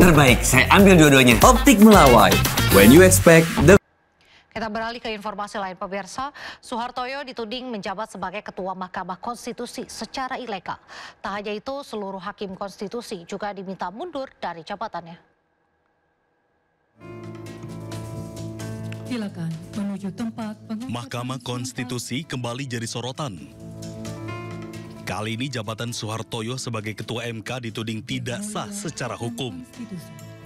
Terbaik, saya ambil dua-duanya. Optik Melawai, when you expect the... Kita beralih ke informasi lain, pemirsa. Suhartoyo dituding menjabat sebagai Ketua Mahkamah Konstitusi secara ilegal. Tak hanya itu, seluruh hakim konstitusi juga diminta mundur dari jabatannya. Silakan menuju tempat Mahkamah Konstitusi kembali jadi sorotan. Kali ini jabatan Suhartoyo sebagai Ketua MK dituding tidak sah secara hukum.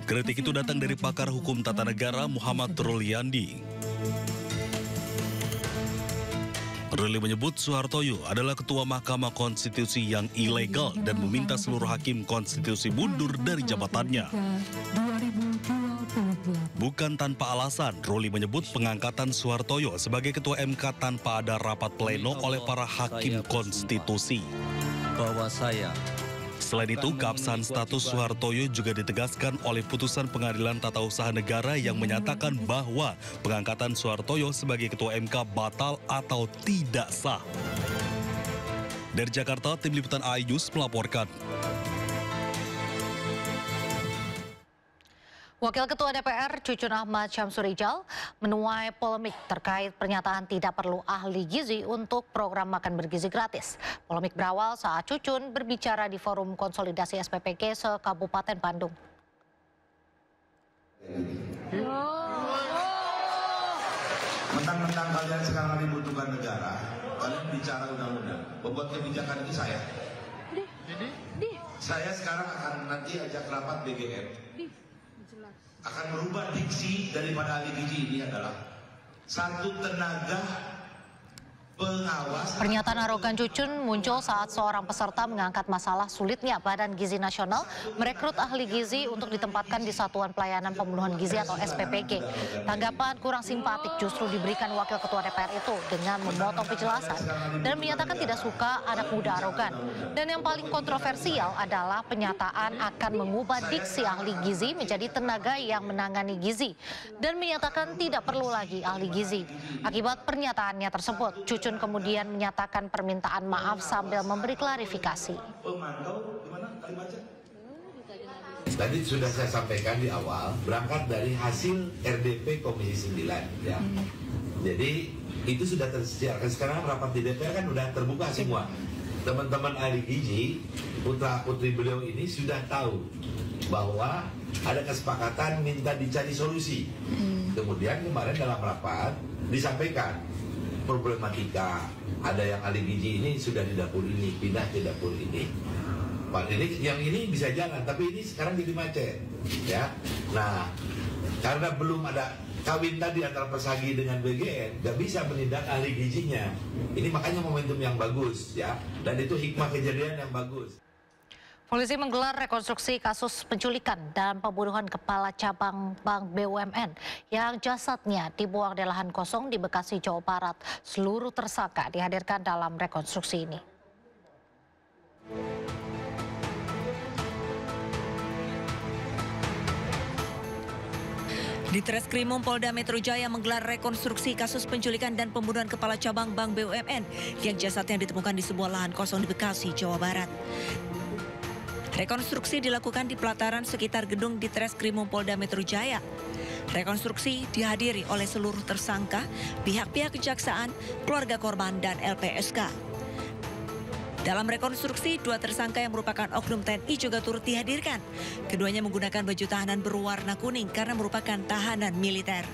Kritik itu datang dari pakar hukum tata negara Muhammad Ruliandi. Ruli menyebut Suhartoyo adalah Ketua Mahkamah Konstitusi yang ilegal dan meminta seluruh hakim konstitusi mundur dari jabatannya. Bukan tanpa alasan, Ruli menyebut pengangkatan Suhartoyo sebagai Ketua MK tanpa ada rapat pleno oleh para hakim konstitusi. Selain itu, keabsahan status Suhartoyo juga ditegaskan oleh putusan Pengadilan Tata Usaha Negara yang menyatakan bahwa pengangkatan Suhartoyo sebagai Ketua MK batal atau tidak sah. Dari Jakarta, Tim Liputan iNews melaporkan. Wakil Ketua DPR Cucun Ahmad Syamsurijal menuai polemik terkait pernyataan tidak perlu ahli gizi untuk program makan bergizi gratis. Polemik berawal saat Cucun berbicara di forum konsolidasi SPPG se-Kabupaten Bandung. Mentang-mentang kalian sekarang dibutuhkan negara, kalian bicara undang-undang, membuat kebijakan ini saya. Saya sekarang akan nanti ajak rapat BGN. Akan merubah diksi daripada ahli gizi ini adalah satu tenaga pengawas. Pernyataan arogan Cucun muncul saat seorang peserta mengangkat masalah sulitnya Badan Gizi Nasional merekrut ahli gizi untuk ditempatkan di Satuan Pelayanan Pemenuhan Gizi atau SPPG. Tanggapan kurang simpatik justru diberikan Wakil Ketua DPR itu dengan memotong penjelasan dan menyatakan tidak suka anak muda arogan. Dan yang paling kontroversial adalah pernyataan akan mengubah diksi ahli gizi menjadi tenaga yang menangani gizi dan menyatakan tidak perlu lagi ahli gizi. Akibat pernyataannya tersebut, Cucun kemudian menyatakan permintaan maaf sambil memberi klarifikasi. Tadi sudah saya sampaikan di awal, berangkat dari hasil RDP Komisi 9. Ya. Jadi itu sudah tersiarkan. Sekarang rapat di DPR kan sudah terbuka semua. Teman-teman ahli gizi, putra-putri beliau ini sudah tahu bahwa ada kesepakatan minta dicari solusi. Kemudian kemarin dalam rapat disampaikan problematika, ada yang ahli gizi ini sudah di dapur ini, pindah ke dapur ini. Yang ini bisa jalan, tapi ini sekarang jadi macet, ya. Nah, karena belum ada kawin tadi antara Persagi dengan BGN, nggak bisa menindak ahli gizinya. Ini makanya momentum yang bagus, ya. Dan itu hikmah kejadian yang bagus. Polisi menggelar rekonstruksi kasus penculikan dan pembunuhan Kepala Cabang Bank BUMN yang jasadnya dibuang di lahan kosong di Bekasi, Jawa Barat. Seluruh tersangka dihadirkan dalam rekonstruksi ini. Ditreskrimum Polda Metro Jaya menggelar rekonstruksi kasus penculikan dan pembunuhan Kepala Cabang Bank BUMN yang jasadnya ditemukan di sebuah lahan kosong di Bekasi, Jawa Barat. Rekonstruksi dilakukan di pelataran sekitar gedung Ditreskrimum Polda Metro Jaya. Rekonstruksi dihadiri oleh seluruh tersangka, pihak-pihak kejaksaan, keluarga korban, dan LPSK. Dalam rekonstruksi, dua tersangka yang merupakan oknum TNI juga turut dihadirkan. Keduanya menggunakan baju tahanan berwarna kuning karena merupakan tahanan militer.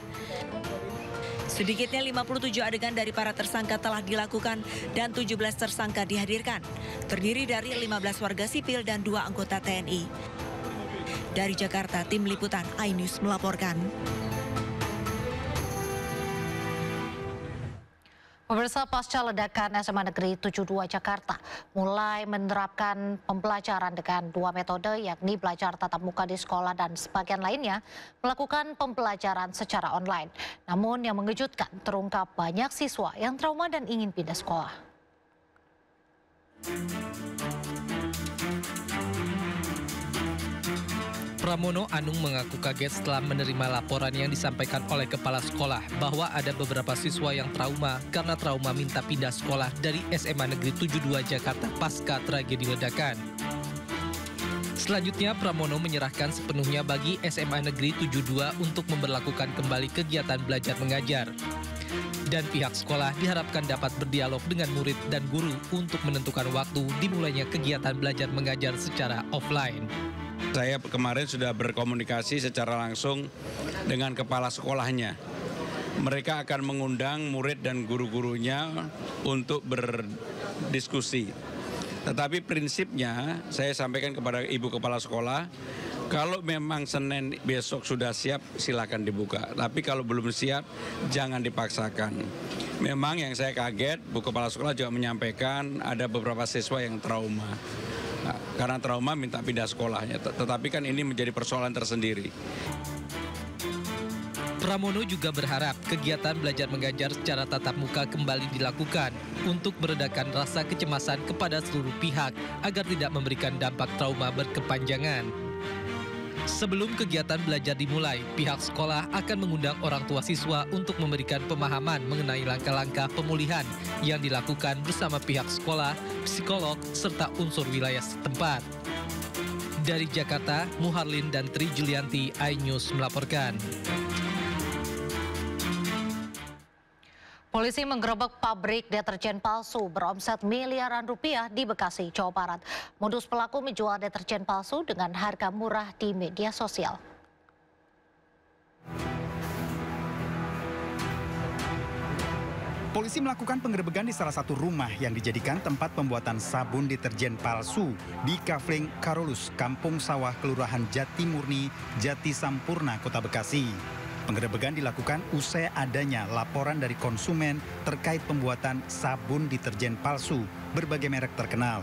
Sedikitnya 57 adegan dari para tersangka telah dilakukan dan 17 tersangka dihadirkan. Terdiri dari 15 warga sipil dan 2 anggota TNI. Dari Jakarta, Tim Liputan iNews melaporkan. Pemirsa, pasca ledakan SMA Negeri 72 Jakarta mulai menerapkan pembelajaran dengan 2 metode, yakni belajar tatap muka di sekolah dan sebagian lainnya melakukan pembelajaran secara online. Namun yang mengejutkan, terungkap banyak siswa yang trauma dan ingin pindah sekolah. Pramono Anung mengaku kaget setelah menerima laporan yang disampaikan oleh kepala sekolah bahwa ada beberapa siswa yang trauma karena trauma minta pindah sekolah dari SMA Negeri 72 Jakarta pasca tragedi ledakan. Selanjutnya, Pramono menyerahkan sepenuhnya bagi SMA Negeri 72 untuk memberlakukan kembali kegiatan belajar mengajar. Dan pihak sekolah diharapkan dapat berdialog dengan murid dan guru untuk menentukan waktu dimulainya kegiatan belajar mengajar secara offline. Saya kemarin sudah berkomunikasi secara langsung dengan kepala sekolahnya. Mereka akan mengundang murid dan guru-gurunya untuk berdiskusi. Tetapi prinsipnya saya sampaikan kepada Ibu Kepala Sekolah, kalau memang Senin besok sudah siap, silakan dibuka. Tapi kalau belum siap, jangan dipaksakan. Memang yang saya kaget, Bu Kepala Sekolah juga menyampaikan ada beberapa siswa yang trauma. Nah, karena trauma minta pindah sekolahnya, tetapi kan ini menjadi persoalan tersendiri. Pramono juga berharap kegiatan belajar mengajar secara tatap muka kembali dilakukan untuk meredakan rasa kecemasan kepada seluruh pihak agar tidak memberikan dampak trauma berkepanjangan. Sebelum kegiatan belajar dimulai, pihak sekolah akan mengundang orang tua siswa untuk memberikan pemahaman mengenai langkah-langkah pemulihan yang dilakukan bersama pihak sekolah, psikolog, serta unsur wilayah setempat. Dari Jakarta, Muharlin dan Tri Julianti, iNews melaporkan. Polisi menggerebek pabrik deterjen palsu beromset miliaran rupiah di Bekasi, Jawa Barat. Modus pelaku menjual deterjen palsu dengan harga murah di media sosial. Polisi melakukan penggerebekan di salah satu rumah yang dijadikan tempat pembuatan sabun deterjen palsu di Kafling Karolus, Kampung Sawah, Kelurahan Jati Murni, Jati Sampurna, Kota Bekasi. Penggerebekan dilakukan usai adanya laporan dari konsumen terkait pembuatan sabun deterjen palsu berbagai merek terkenal.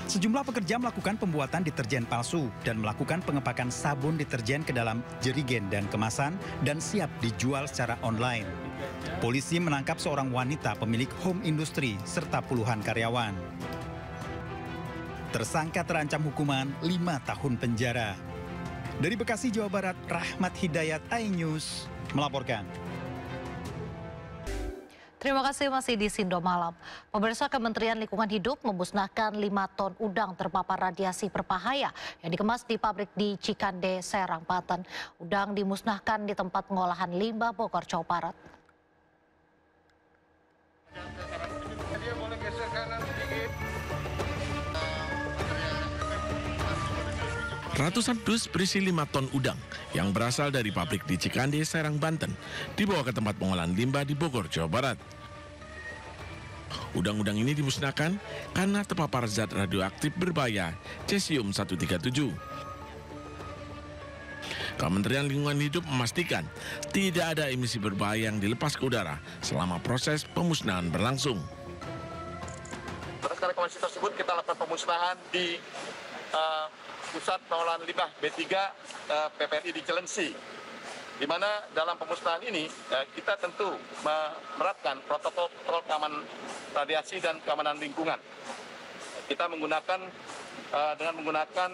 Sejumlah pekerja melakukan pembuatan deterjen palsu dan melakukan pengepakan sabun deterjen ke dalam jerigen dan kemasan dan siap dijual secara online. Polisi menangkap seorang wanita pemilik home industry serta puluhan karyawan. Tersangka terancam hukuman 5 tahun penjara. Dari Bekasi, Jawa Barat, Rahmat Hidayat, iNews melaporkan. Terima kasih masih di Sindo Malam. Pemirsa, Kementerian Lingkungan Hidup memusnahkan 5 ton udang terpapar radiasi berbahaya yang dikemas di pabrik di Cikande, Serang, Banten. Udang dimusnahkan di tempat pengolahan limbah Bogor, Jawa Barat. Ratusan dus berisi 5 ton udang yang berasal dari pabrik di Cikande, Serang, Banten dibawa ke tempat pengolahan limbah di Bogor, Jawa Barat. Udang-udang ini dimusnahkan karena terpapar zat radioaktif berbahaya cesium-137. Kementerian Lingkungan Hidup memastikan tidak ada emisi berbahaya yang dilepas ke udara selama proses pemusnahan berlangsung. Berdasarkan rekomendasi tersebut kita lakukan pemusnahan di Pusat Pengolahan Limbah B3 PPRI di Cilensi, di mana dalam pemusnahan ini kita tentu menerapkan protokol keamanan radiasi dan keamanan lingkungan. Kita menggunakan dengan menggunakan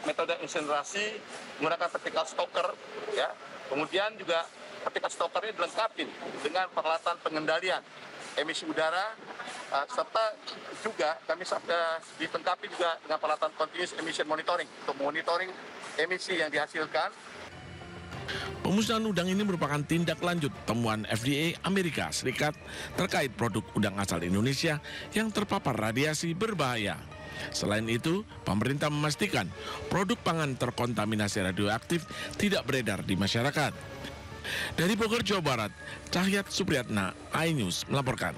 metode insinerasi, menggunakan vertical stoker, ya. Kemudian juga vertical stoker ini dilengkapi dengan peralatan pengendalian emisi udara, serta juga kami dilengkapi juga dengan peralatan continuous emission monitoring untuk monitoring emisi yang dihasilkan. Pemusnahan udang ini merupakan tindak lanjut temuan FDA Amerika Serikat terkait produk udang asal Indonesia yang terpapar radiasi berbahaya. Selain itu, pemerintah memastikan produk pangan terkontaminasi radioaktif tidak beredar di masyarakat. Dari Bogor, Jawa Barat, Cahyat Supriyatna, iNews melaporkan.